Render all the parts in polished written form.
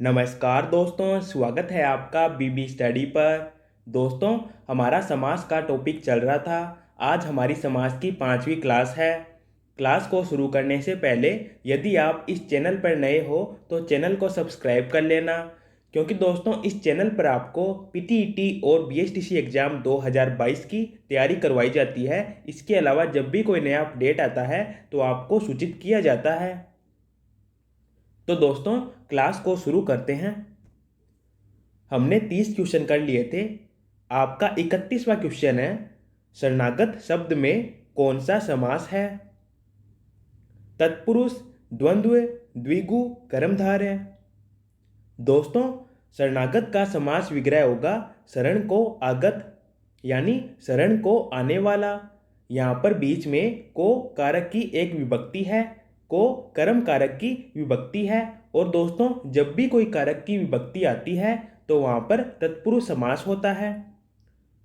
नमस्कार दोस्तों, स्वागत है आपका बीबी स्टडी पर। दोस्तों, हमारा समास का टॉपिक चल रहा था। आज हमारी समास की 5वीं क्लास है। क्लास को शुरू करने से पहले यदि आप इस चैनल पर नए हो तो चैनल को सब्सक्राइब कर लेना, क्योंकि दोस्तों इस चैनल पर आपको पीटीईटी और बीएसटीसी एग्ज़ाम 2022 की तैयारी करवाई जाती है। इसके अलावा जब भी कोई नया अपडेट आता है तो आपको सूचित किया जाता है। तो दोस्तों, क्लास को शुरू करते हैं। हमने 30 क्वेश्चन कर लिए थे। आपका 31वां क्वेश्चन है, शरणागत शब्द में कौन सा समास है? तत्पुरुष, द्वंद्व, द्विगु, कर्मधारय। दोस्तों, शरणागत का समास विग्रह होगा शरण को आगत, यानी शरण को आने वाला। यहाँ पर बीच में को कारक की एक विभक्ति है, को कर्म कारक की विभक्ति है। और दोस्तों, जब भी कोई कारक की विभक्ति आती है तो वहाँ पर तत्पुरुष समास होता है।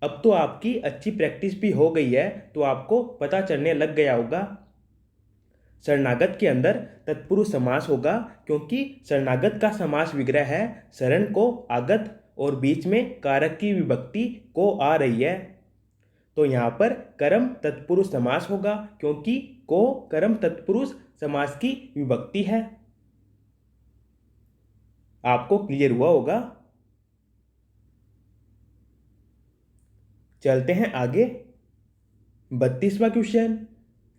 अब तो आपकी अच्छी प्रैक्टिस भी हो गई है, तो आपको पता चलने लग गया होगा। शरणागत के अंदर तत्पुरुष समास होगा, क्योंकि शरणागत का समास विग्रह है शरण को आगत और बीच में कारक की विभक्ति को आ रही है। तो यहाँ पर कर्म तत्पुरुष समास होगा, क्योंकि को कर्म तत्पुरुष समास की विभक्ति है। आपको क्लियर हुआ होगा। चलते हैं आगे। 32वां क्वेश्चन,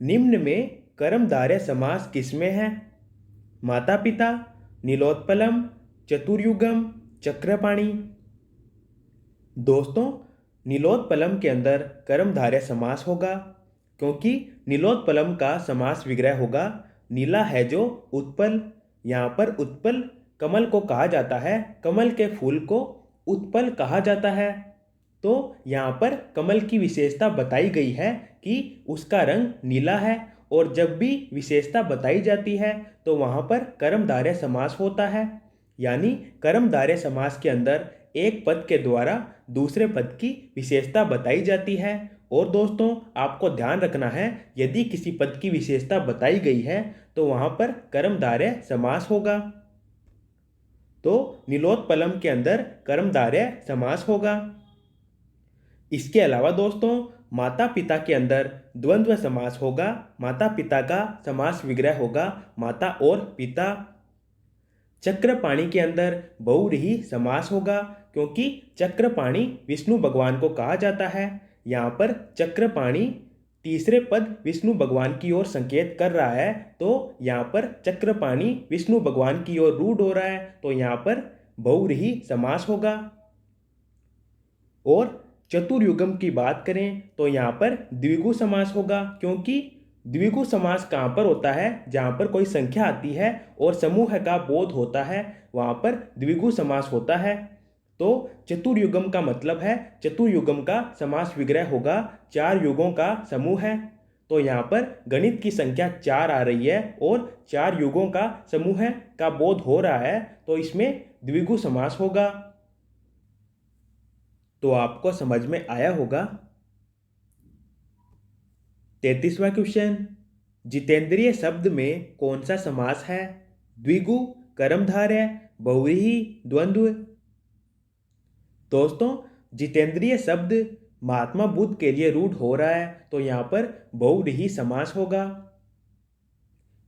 निम्न में कर्मधारय समास किसमें है? माता पिता, नीलोत्पलम, चतुर्युगम, चक्रपाणि। दोस्तों, नीलोत्पलम के अंदर कर्मधारय समास होगा, क्योंकि नीलोत्पलम का समास विग्रह होगा नीला है जो उत्पल। यहाँ पर उत्पल कमल को कहा जाता है, कमल के फूल को उत्पल कहा जाता है। तो यहाँ पर कमल की विशेषता बताई गई है कि उसका रंग नीला है, और जब भी विशेषता बताई जाती है तो वहाँ पर कर्मधारय समास होता है। यानी कर्मधारय समास के अंदर एक पद के द्वारा दूसरे पद की विशेषता बताई जाती है। और दोस्तों, आपको ध्यान रखना है, यदि किसी पद की विशेषता बताई गई है तो वहाँ पर कर्मधारय समास होगा। तो नीलोत्पलम के अंदर कर्मधारय समास होगा। इसके अलावा दोस्तों, माता पिता के अंदर द्वंद्व समास होगा। माता पिता का समास विग्रह होगा माता और पिता। चक्रपाणि के अंदर बहुव्रीहि समास होगा, क्योंकि चक्रपाणि विष्णु भगवान को कहा जाता है। यहाँ पर चक्रपाणि तीसरे पद विष्णु भगवान की ओर संकेत कर रहा है, तो यहाँ पर चक्रपाणि विष्णु भगवान की ओर रूढ़ हो रहा है, तो यहाँ पर बहुव्रीहि समास होगा। और चतुर्युगम की बात करें तो यहाँ पर द्विगु समास होगा, क्योंकि द्विगु समास कहाँ पर होता है? जहाँ पर कोई संख्या आती है और समूह का बोध होता है, वहाँ पर द्विगु समास होता है। तो चतुर्युगम का मतलब है, चतुर्युगम का समास विग्रह होगा चार युगों का समूह है। तो यहाँ पर गणित की संख्या 4 आ रही है और 4 युगों का समूह का बोध हो रहा है, तो इसमें द्विगु समास होगा। तो आपको समझ में आया होगा। 33वां क्वेश्चन, जितेंद्रिय शब्द में कौन सा समास है? द्विगु, कर्मधारय, बहुव्रीहि, द्वंद्व। दोस्तों, जितेंद्रिय शब्द महात्मा बुद्ध के लिए रूढ़ हो रहा है, तो यहाँ पर बहुव्रीहि समास होगा,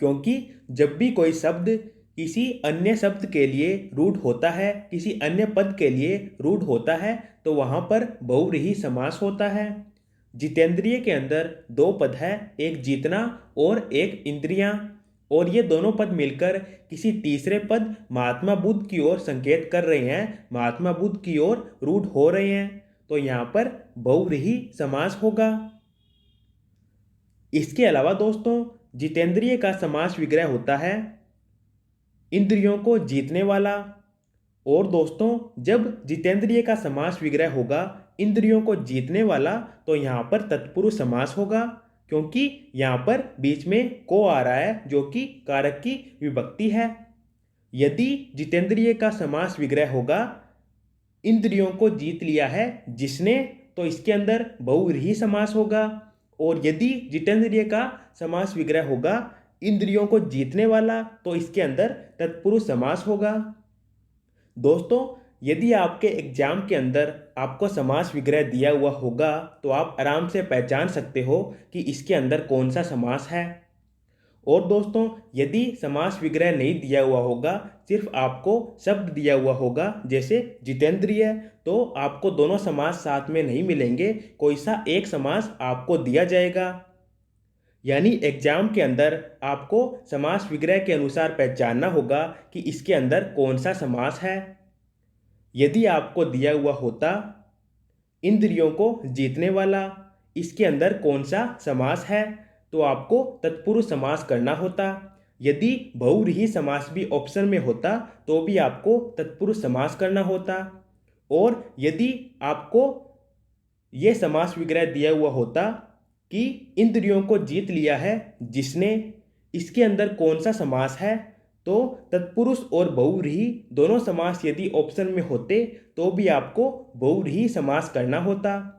क्योंकि जब भी कोई शब्द किसी अन्य शब्द के लिए रूढ़ होता है, किसी अन्य पद के लिए रूढ़ होता है, तो वहाँ पर बहुव्रीहि समास होता है। जितेंद्रिय के अंदर दो पद है, एक जीतना और एक इंद्रियां, और ये दोनों पद मिलकर किसी तीसरे पद महात्मा बुद्ध की ओर संकेत कर रहे हैं, महात्मा बुद्ध की ओर रूढ़ हो रहे हैं, तो यहाँ पर बहुव्रीहि समास होगा। इसके अलावा दोस्तों, जितेंद्रिय का समास विग्रह होता है इंद्रियों को जीतने वाला। और दोस्तों, जब जितेंद्रिय का समास विग्रह होगा इंद्रियों को जीतने वाला, तो यहाँ पर तत्पुरुष समास होगा, क्योंकि यहाँ पर बीच में को आ रहा है जो कि कारक की विभक्ति है। यदि जितेंद्रिय का समास विग्रह होगा इंद्रियों को जीत लिया है जिसने, तो इसके अंदर बहुव्रीहि समास होगा। और यदि जितेंद्रिय का समास विग्रह होगा इंद्रियों को जीतने वाला, तो इसके अंदर तत्पुरुष समास होगा। दोस्तों, यदि आपके एग्जाम के अंदर आपको समास विग्रह दिया हुआ होगा तो आप आराम से पहचान सकते हो कि इसके अंदर कौन सा समास है। और दोस्तों, यदि समास विग्रह नहीं दिया हुआ होगा, सिर्फ आपको शब्द दिया हुआ होगा जैसे जितेंद्रिय, तो आपको दोनों समास साथ में नहीं मिलेंगे, कोई सा एक समास आपको दिया जाएगा। यानी एग्जाम के अंदर आपको समास विग्रह के अनुसार पहचानना होगा कि इसके अंदर कौन सा समास है। यदि आपको दिया हुआ होता इंद्रियों को जीतने वाला, इसके अंदर कौन सा समास है, तो आपको तत्पुरुष समास करना होता। यदि बहुव्रीहि समास भी ऑप्शन में होता तो भी आपको तत्पुरुष समास करना होता। और यदि आपको ये समास विग्रह दिया हुआ होता कि इंद्रियों को जीत लिया है जिसने, इसके अंदर कौन सा समास है, तो तत्पुरुष और बहुव्रीहि दोनों समास यदि ऑप्शन में होते तो भी आपको बहुव्रीहि समास करना होता।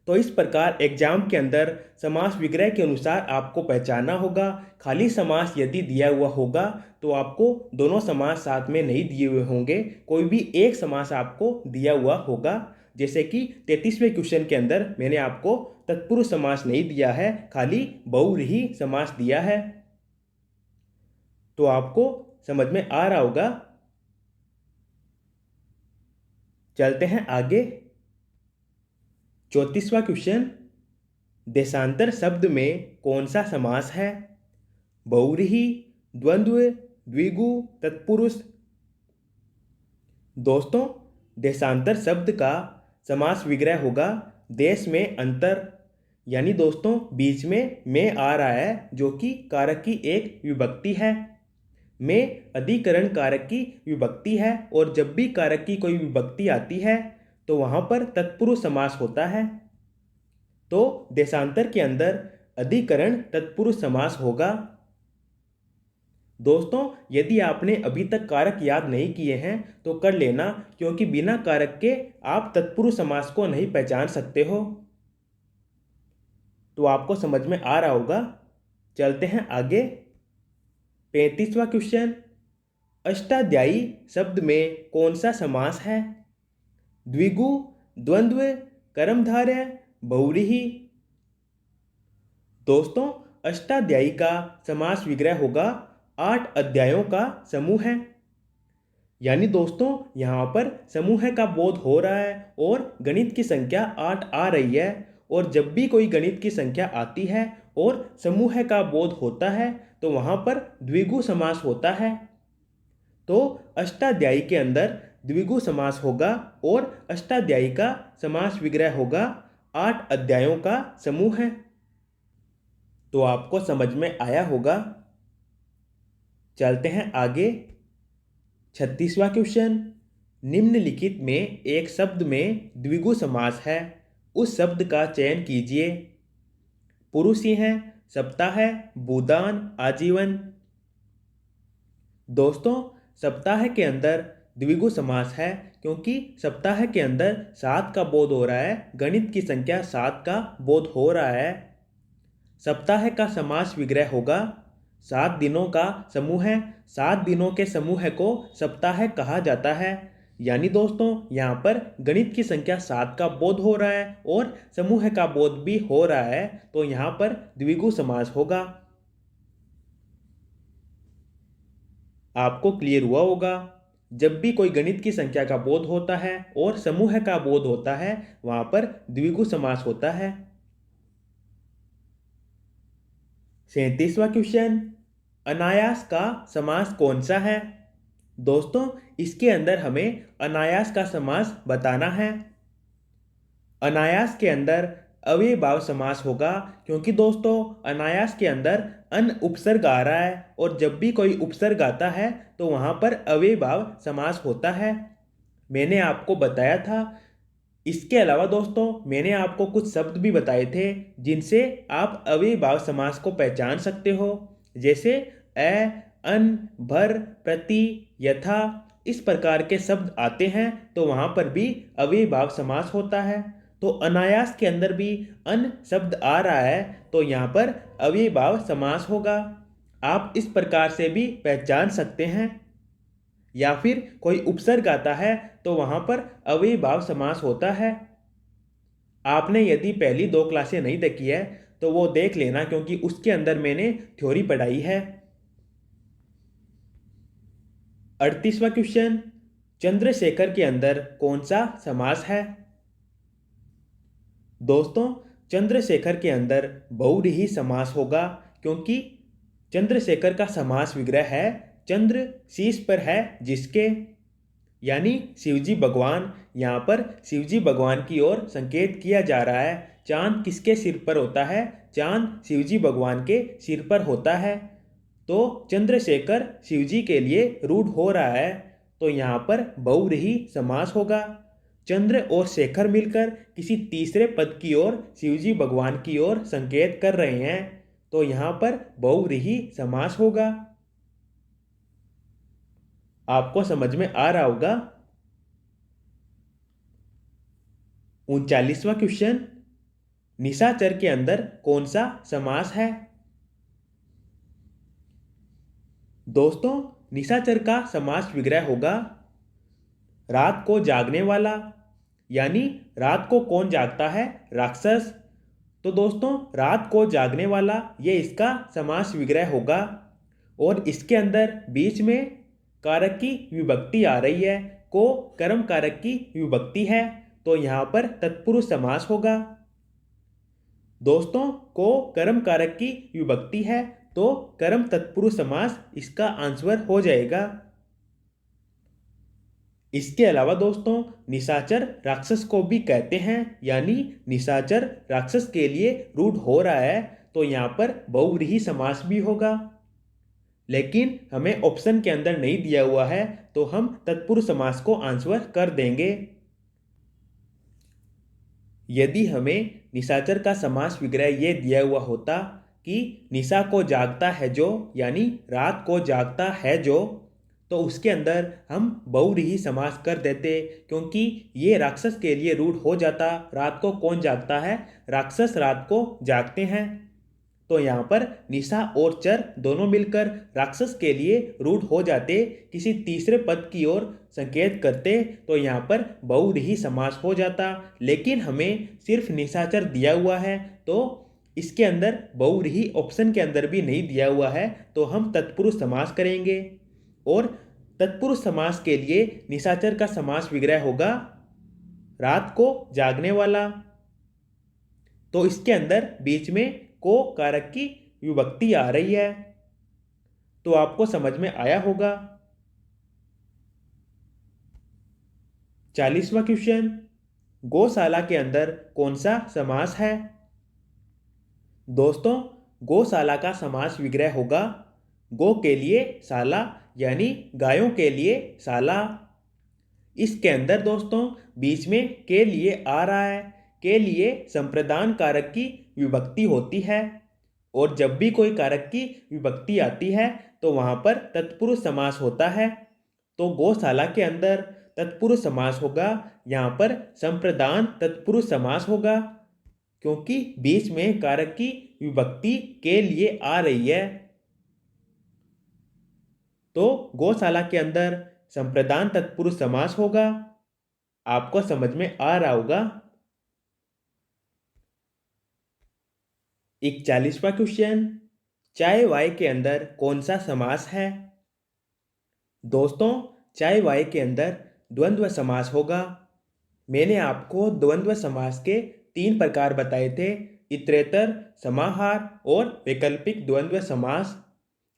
तो इस प्रकार एग्जाम के अंदर समास विग्रह के अनुसार आपको पहचानना होगा। खाली समास यदि दिया हुआ होगा तो आपको दोनों समास साथ में नहीं दिए हुए होंगे, कोई भी एक समास आपको दिया हुआ होगा। जैसे कि 33वें क्वेश्चन के अंदर मैंने आपको तत्पुरुष समास नहीं दिया है, खाली बहुव्रीहि समास दिया है। तो आपको समझ में आ रहा होगा। चलते हैं आगे। 34वां क्वेश्चन, देशांतर शब्द में कौन सा समास है? बहुव्रीहि, द्वंद्व, द्विगु, तत्पुरुष। दोस्तों, देशांतर शब्द का समास विग्रह होगा देश में अंतर। यानी दोस्तों, बीच में आ रहा है जो कि कारक की एक विभक्ति है। में अधिकरण कारक की विभक्ति है और जब भी कारक की कोई विभक्ति आती है तो वहां पर तत्पुरुष समास होता है। तो देशांतर के अंदर अधिकरण तत्पुरुष समास होगा। दोस्तों, यदि आपने अभी तक कारक याद नहीं किए हैं तो कर लेना, क्योंकि बिना कारक के आप तत्पुरुष समास को नहीं पहचान सकते हो। तो आपको समझ में आ रहा होगा। चलते हैं आगे। 35वां क्वेश्चन, अष्टाध्यायी शब्द में कौन सा समास है? द्विगु, द्वंद्व, कर्मधारय, बहुव्रीहि। दोस्तों, अष्टाध्यायी का समास विग्रह होगा 8 अध्यायों का समूह है। यानी दोस्तों, यहाँ पर समूह का बोध हो रहा है और गणित की संख्या 8 आ रही है। और जब भी कोई गणित की संख्या आती है और समूह का बोध होता है तो वहाँ पर द्विगु समास होता है। तो अष्टाध्यायी के अंदर द्विगु समास होगा और अष्टाध्यायी का समास विग्रह होगा 8 अध्यायों का समूह है। तो आपको समझ में आया होगा। चलते हैं आगे। 36वां क्वेश्चन, निम्नलिखित में एक शब्द में द्विगु समास है, उस शब्द का चयन कीजिए। पुरुष ही हैं, सप्ताह है, भूदान, आजीवन। दोस्तों, सप्ताह के अंदर द्विगु समास है क्योंकि सप्ताह के अंदर 7 का बोध हो रहा है, गणित की संख्या 7 का बोध हो रहा है। सप्ताह का समास विग्रह होगा 7 दिनों का समूह है। 7 दिनों के समूह को सप्ताह कहा जाता है। यानी दोस्तों, यहाँ पर गणित की संख्या 7 का बोध हो रहा है और समूह का बोध भी हो रहा है, तो यहाँ पर द्विगु समास होगा। आपको क्लियर हुआ होगा। जब भी कोई गणित की संख्या का बोध होता है और समूह का बोध होता है, वहां पर द्विगु समास होता है। 37वां क्वेश्चन, अनायास का समास कौन सा है? दोस्तों, इसके अंदर हमें अनायास का समास बताना है। अनायास के अंदर अव्ययीभाव समास होगा क्योंकि दोस्तों, अनायास के अंदर अन उपसर्ग आ रहा है और जब भी कोई उपसर्ग आता है तो वहां पर अव्ययीभाव समास होता है। मैंने आपको बताया था। इसके अलावा दोस्तों, मैंने आपको कुछ शब्द भी बताए थे जिनसे आप अव्ययीभाव समास को पहचान सकते हो, जैसे अ, अन, भर, प्रति, यथा। इस प्रकार के शब्द आते हैं तो वहां पर भी अव्ययीभाव समास होता है। तो अनायास के अंदर भी अन शब्द आ रहा है तो यहाँ पर अव्ययीभाव समास होगा। आप इस प्रकार से भी पहचान सकते हैं। या फिर कोई उपसर्ग आता है तो वहाँ पर अव्ययीभाव समास होता है। आपने यदि पहली 2 क्लासें नहीं देखी है तो वो देख लेना, क्योंकि उसके अंदर मैंने थ्योरी पढ़ाई है। 38वां क्वेश्चन, चंद्रशेखर के अंदर कौन सा समास है? दोस्तों, चंद्रशेखर के अंदर बहुव्रीहि समास होगा, क्योंकि चंद्रशेखर का समास विग्रह है चंद्र शीश पर है जिसके, यानी शिवजी भगवान। यहाँ पर शिवजी भगवान की ओर संकेत किया जा रहा है। चांद किसके सिर पर होता है? चांद शिवजी भगवान के सिर पर होता है। तो चंद्रशेखर शिवजी के लिए रूढ़ हो रहा है, तो यहाँ पर बहुव्रीहि समास होगा। चंद्र और शेखर मिलकर किसी तीसरे पद की ओर शिवजी भगवान की ओर संकेत कर रहे हैं, तो यहाँ पर बहुव्रीहि समास होगा। आपको समझ में आ रहा होगा। 39वां क्वेश्चन, निशाचर के अंदर कौन सा समास है? दोस्तों, निशाचर का समास विग्रह होगा रात को जागने वाला, यानी रात को कौन जागता है? राक्षस। तो दोस्तों, रात को जागने वाला ये इसका समास विग्रह होगा, और इसके अंदर बीच में कारक की विभक्ति आ रही है। को कर्म कारक की विभक्ति है, तो यहाँ पर तत्पुरुष समास होगा। दोस्तों, को कर्म कारक की विभक्ति है, तो कर्म तत्पुरुष समास इसका आंसर हो जाएगा। इसके अलावा दोस्तों, निशाचर राक्षस को भी कहते हैं, यानी निशाचर राक्षस के लिए रूढ़ हो रहा है, तो यहाँ पर बहुव्रीहि समास भी होगा। लेकिन हमें ऑप्शन के अंदर नहीं दिया हुआ है, तो हम तत्पुरुष समास को आंसर कर देंगे। यदि हमें निशाचर का समास विग्रह ये दिया हुआ होता कि निशा को जागता है जो, यानी रात को जागता है जो, तो उसके अंदर हम बहुव्रीहि समास कर देते, क्योंकि ये राक्षस के लिए रूढ़ हो जाता। रात को कौन जागता है? राक्षस रात को जागते हैं। तो यहाँ पर निशा और चर दोनों मिलकर राक्षस के लिए रूढ़ हो जाते, किसी तीसरे पद की ओर संकेत करते, तो यहाँ पर बहुव्रीहि समास हो जाता। लेकिन हमें सिर्फ निशाचर दिया हुआ है, तो इसके अंदर बहुव्रीहि ऑप्शन के अंदर भी नहीं दिया हुआ है, तो हम तत्पुरुष समास करेंगे। और तत्पुरुष समास के लिए निशाचर का समास विग्रह होगा रात को जागने वाला, तो इसके अंदर बीच में को कारक की विभक्ति आ रही है, तो आपको समझ में आया होगा। 40वां क्वेश्चन, गौशाला के अंदर कौन सा समास है? दोस्तों, गौशाला का समास विग्रह होगा गो के लिए शाला, यानी गायों के लिए शाला। इसके अंदर दोस्तों बीच में के लिए आ रहा है। के लिए संप्रदान कारक की विभक्ति होती है, और जब भी कोई कारक की विभक्ति आती है तो वहाँ पर तत्पुरुष समास होता है। तो गौशाला के अंदर तत्पुरुष समास होगा, यहाँ पर संप्रदान तत्पुरुष समास होगा, क्योंकि बीच में कारक की विभक्ति के लिए आ रही है। तो गौशाला के अंदर संप्रदान तत्पुरुष समास होगा। आपको समझ में आ रहा होगा। 41वां क्वेश्चन, चाय वाय के अंदर कौन सा समास है? दोस्तों, चाय वाय के अंदर द्वंद्व समास होगा। मैंने आपको द्वंद्व समास के 3 प्रकार बताए थे, इतरेतर, समाहार और वैकल्पिक द्वंद्व समास।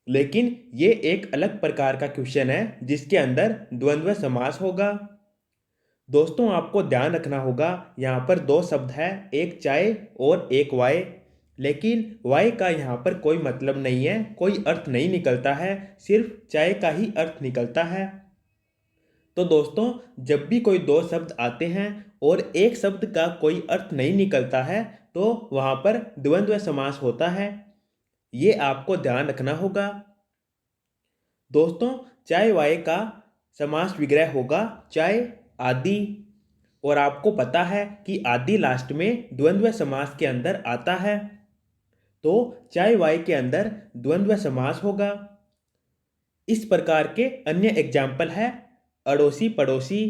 लेकिन ये एक अलग प्रकार का क्वेश्चन है जिसके अंदर द्वंद्व समास होगा। दोस्तों, आपको ध्यान रखना होगा, यहाँ पर 2 शब्द है, एक चाय और एक वाय। लेकिन वाय का यहाँ पर कोई मतलब नहीं है, कोई अर्थ नहीं निकलता है, सिर्फ चाय का ही अर्थ निकलता है। तो दोस्तों, जब भी कोई 2 शब्द आते हैं और एक शब्द का कोई अर्थ नहीं निकलता है, तो वहाँ पर द्वंद्व समास होता है। ये आपको ध्यान रखना होगा। दोस्तों, चाय वाय का समास विग्रह होगा चाय आदि, और आपको पता है कि आदि लास्ट में द्वंद्व समास के अंदर आता है, तो चाय वाय के अंदर द्वंद्व समास होगा। इस प्रकार के अन्य एग्जाम्पल है अड़ोसी पड़ोसी।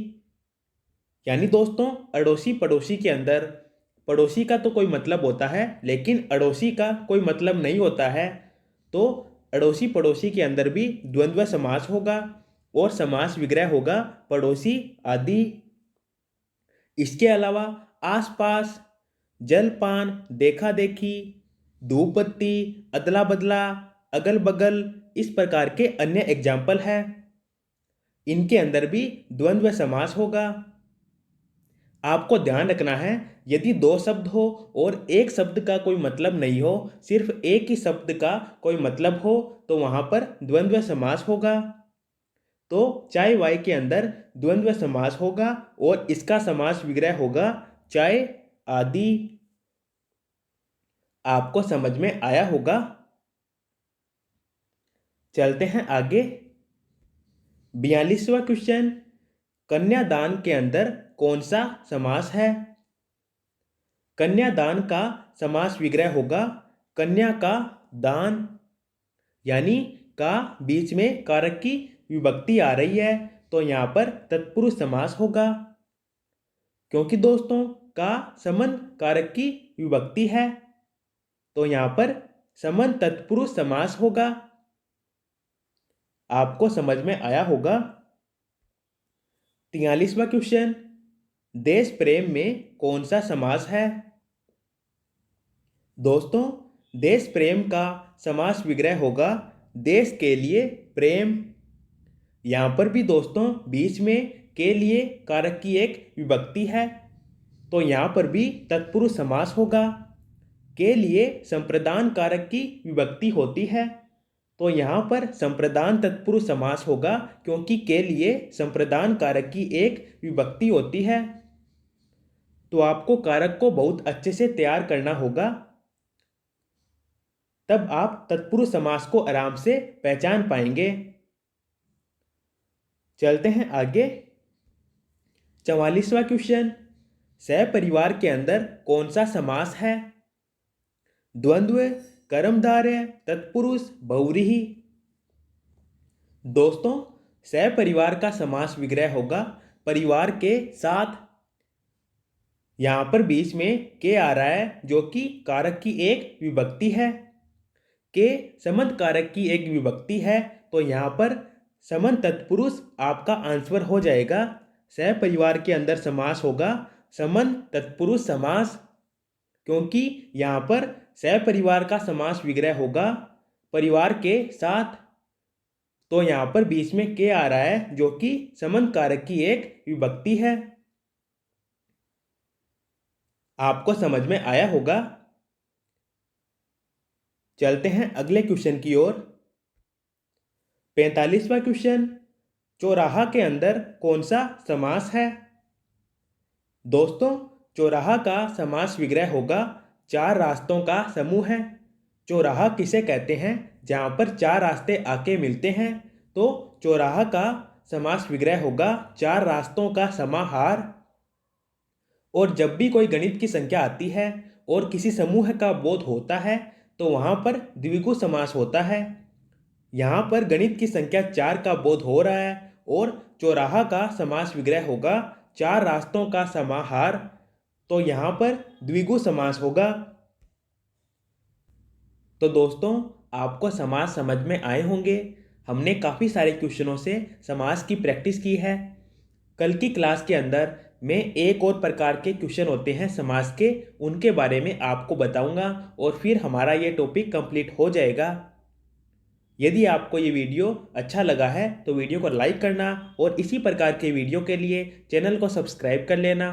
यानी दोस्तों अड़ोसी पड़ोसी के अंदर पड़ोसी का तो कोई मतलब होता है लेकिन अड़ोसी का कोई मतलब नहीं होता है। तो अड़ोसी पड़ोसी के अंदर भी द्वंद्व समास होगा और समास विग्रह होगा पड़ोसी आदि। इसके अलावा आसपास, जलपान, देखा देखी, धूप बत्ती, अदला बदला, अगल बगल, इस प्रकार के अन्य एग्जाम्पल है। इनके अंदर भी द्वंद्व समास होगा। आपको ध्यान रखना है यदि दो शब्द हो और एक शब्द का कोई मतलब नहीं हो, सिर्फ एक ही शब्द का कोई मतलब हो, तो वहां पर द्वंद्व समास होगा। तो चाय वाय के अंदर द्वंद्व समास होगा और इसका समास विग्रह होगा चाय आदि। आपको समझ में आया होगा। चलते हैं आगे। 42वां क्वेश्चन, कन्यादान के अंदर कौन सा समास है? कन्यादान का समास विग्रह होगा कन्या का दान। यानी का बीच में कारक की विभक्ति आ रही है तो यहाँ पर तत्पुरुष समास होगा, क्योंकि दोस्तों का संबंध कारक की विभक्ति है तो यहाँ पर संबंध तत्पुरुष समास होगा। आपको समझ में आया होगा। 43वां क्वेश्चन, देश प्रेम में कौन सा समास है? दोस्तों देश प्रेम का समास विग्रह होगा देश के लिए प्रेम। यहाँ पर भी दोस्तों बीच में के लिए कारक की एक विभक्ति है तो यहाँ पर भी तत्पुरुष समास होगा। के लिए संप्रदान कारक की विभक्ति होती है तो यहाँ पर संप्रदान तत्पुरुष समास होगा, क्योंकि के लिए संप्रदान कारक की एक विभक्ति होती है। तो आपको कारक को बहुत अच्छे से तैयार करना होगा, तब आप तत्पुरुष समास को आराम से पहचान पाएंगे। चलते हैं आगे। 44वां क्वेश्चन, सहपरिवार के अंदर कौन सा समास है? द्वंद्व, कर्मधारय, तत्पुरुष, बहुव्रीहि। दोस्तों सहपरिवार का समास विग्रह होगा परिवार के साथ। यहां पर बीच में के आ रहा है जो कि कारक की एक विभक्ति है। के संबंध कारक की एक विभक्ति है तो यहाँ पर संबंध तत्पुरुष आपका आंसर हो जाएगा। सहपरिवार के अंदर समास होगा संबंध तत्पुरुष समास, क्योंकि यहाँ पर सहपरिवार का समास विग्रह होगा परिवार के साथ। तो यहाँ पर बीच में के आ रहा है जो कि संबंध कारक की एक विभक्ति है। आपको समझ में आया होगा। चलते हैं अगले क्वेश्चन की ओर। 45वां क्वेश्चन, चौराहा के अंदर कौन सा समास है? दोस्तों चौराहा का समास विग्रह होगा चार रास्तों का समूह है। चौराहा किसे कहते हैं? जहाँ पर चार रास्ते आके मिलते हैं तो चौराहा का समास विग्रह होगा चार रास्तों का समाहार। और जब भी कोई गणित की संख्या आती है और किसी समूह का बोध होता है तो वहाँ पर द्विगु समास होता है। यहाँ पर गणित की संख्या चार का बोध हो रहा है और चौराहा का समास विग्रह होगा चार रास्तों का समाहार, तो यहाँ पर द्विगु समास होगा। तो दोस्तों आपको समास समझ में आए होंगे। हमने काफ़ी सारे क्वेश्चनों से समास की प्रैक्टिस की है। कल की क्लास के अंदर मैं एक और प्रकार के क्वेश्चन होते हैं समास के, उनके बारे में आपको बताऊंगा और फिर हमारा ये टॉपिक कंप्लीट हो जाएगा। यदि आपको ये वीडियो अच्छा लगा है तो वीडियो को लाइक करना और इसी प्रकार के वीडियो के लिए चैनल को सब्सक्राइब कर लेना।